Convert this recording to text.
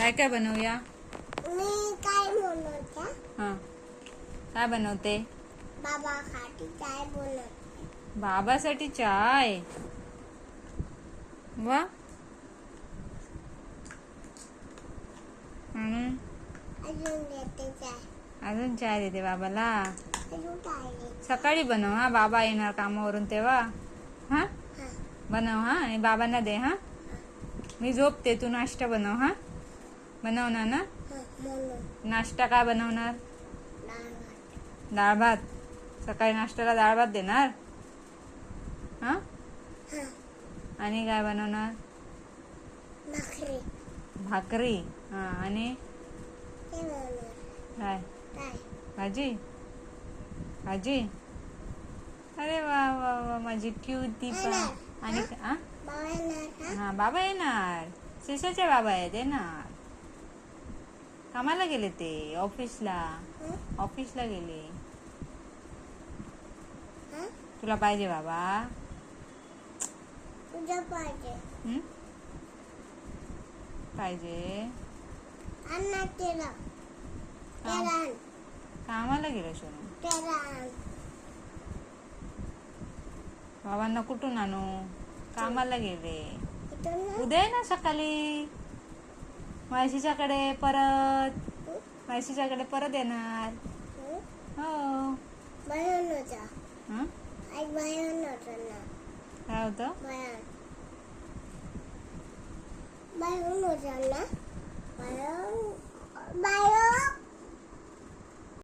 काय काय बनवूया? मी काय बनवते? हा, काय बनवते? बाबासाठी चाय बनवते. बाबासाठी चाय. वा. अजून देते चाय. अजून चाय देते बाबाला. अजून काय देते? सकाळी बनव हा, बाबा येणार कामावरून तेव्हा. हा, हा. बनव हा, आणि बाबांना दे हा. मी झोपते, तू नाश्ता बनव हा. बनवणार ना? हा, म्हणून नाश्ता काय बनवणार? डाळ भात. डाळ भात. सकाळी नाश्त्याला डाळ भात देणार हा. हा, आणि काय बनवणार? भाकरी. भाकरी. हा, आणि ते बनवणार. काय? काय? भाजी. भाजी. अरे वा वा वा, माझी क्यूटी पा. येणार. आणि हा? बाबा येणार का? हा, बाबा येणार. शिशाचे बाबा आहेत, येणार. कामाला गेले ते, ऑफिसला. हं? ऑफिसला गेले. हा? तुला पाहिजे बाबा? तुझं पाहिजे. हं? पाहिजे. अन्ना केलं. काम- त्याला आण. कामाला गेलं सोनू. त्याला आण. बाबांना कुठून आणू? कामाला गेले. इथून ना? उद्या ये ना सकाळी मायशीच्याकडे परत. हं? मायशीच्याकडे परत येणार. हं? हो. बाहेरून होता. हं? आई बाहेरून होता ना. काय होतं? बाहेर. बाहेरून होता ना. बाहेरून. बाहेरून.